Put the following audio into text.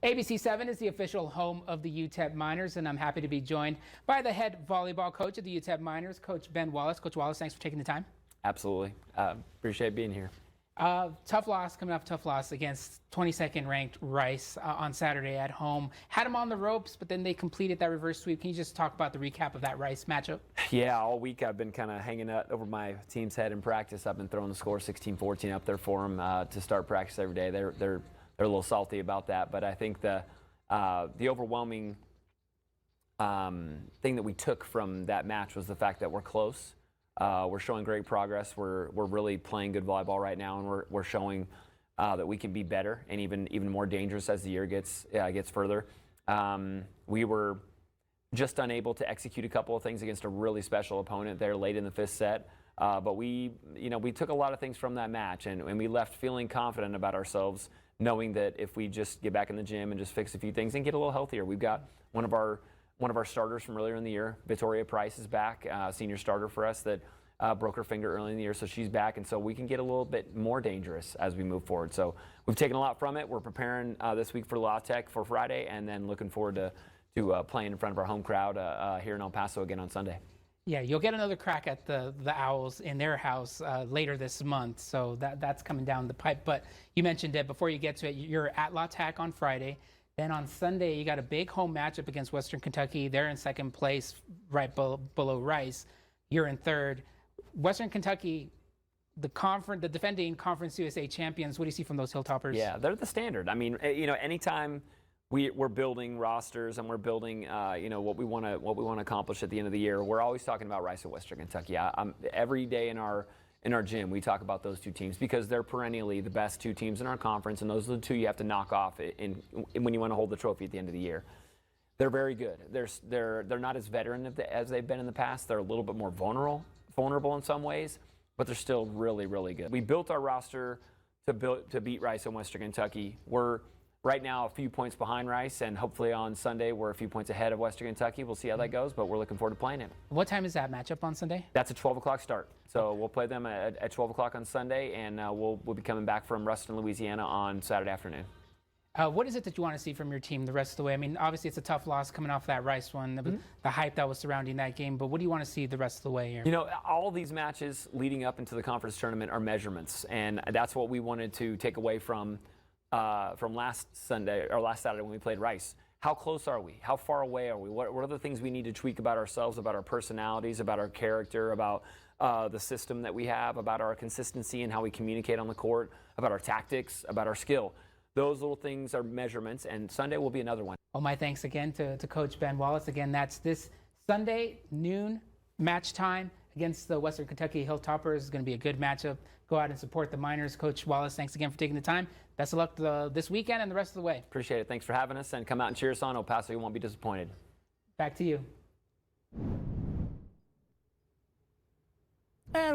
ABC7 is the official home of the UTEP Miners, and I'm happy to be joined by the head volleyball coach of the UTEP Miners, Coach Ben Wallis. Coach Wallis, thanks for taking the time. Absolutely. Appreciate being here. Tough loss, coming off a tough loss against 22nd ranked Rice on Saturday at home. Had them on the ropes, but then they completed that reverse sweep. Can you just talk about the recap of that Rice matchup? Yeah, all week I've been kind of hanging out over my team's head in practice. I've been throwing the score 16-14 up there for them to start practice every day. They're a little salty about that, but I think the overwhelming thing that we took from that match was the fact that we're close. We're showing great progress. We're really playing good volleyball right now, and we're showing that we can be better and even more dangerous as the year gets further. We were just unable to execute a couple of things against a really special opponent there late in the fifth set. But we took a lot of things from that match, and we left feeling confident about ourselves, knowing that if we just get back in the gym and just fix a few things and get a little healthier. We've got one of our starters from earlier in the year, Victoria Price, is back, senior starter for us that broke her finger early in the year, so she's back, and so we can get a little bit more dangerous as we move forward. So we've taken a lot from it. We're preparing this week for La Tech for Friday, and then looking forward to playing in front of our home crowd here in El Paso again on Sunday. Yeah, you'll get another crack at the Owls in their house later this month, so that's coming down the pipe. But you mentioned it before you get to it. You're at La Tech on Friday. Then on Sunday, you got a big home matchup against Western Kentucky. They're in second place, right below Rice. You're in third. Western Kentucky, the defending Conference USA champions. What do you see from those Hilltoppers? Yeah, they're the standard. I mean, anytime we're building rosters and we're building, what we want to accomplish at the end of the year, we're always talking about Rice and Western Kentucky. Every day in our gym, we talk about those two teams because they're perennially the best two teams in our conference, and those are the two you have to knock off when you want to hold the trophy at the end of the year. They're very good. They're not as veteran as they've been in the past. They're a little bit more vulnerable in some ways, but they're still really, really good. We built our roster to beat Rice and Western Kentucky. We're right now a few points behind Rice, and hopefully on Sunday we're a few points ahead of Western Kentucky. We'll see how that goes, but we're looking forward to playing it. What time is that matchup on Sunday? That's a 12 o'clock start. So we'll play them at 12 o'clock on Sunday, and we'll be coming back from Ruston, Louisiana on Saturday afternoon. What is it that you want to see from your team the rest of the way? I mean, obviously it's a tough loss coming off that Rice one, the hype that was surrounding that game, but what do you want to see the rest of the way here? All these matches leading up into the conference tournament are measurements, and that's what we wanted to take away from last Sunday or last Saturday when we played Rice. How close are we? How far away are we? What are the things we need to tweak about ourselves, about our personalities, about our character, about the system that we have, about our consistency and how we communicate on the court, about our tactics, about our skill? Those little things are measurements, and Sunday will be another one. Well, my thanks again to Coach Ben Wallis. Again, that's this Sunday, noon, match time against the Western Kentucky Hilltoppers. It's going to be a good matchup. Go out and support the Miners. Coach Wallis, thanks again for taking the time. Best of luck this weekend and the rest of the way. Appreciate it. Thanks for having us, and come out and cheer us on. El Paso, you won't be disappointed. Back to you.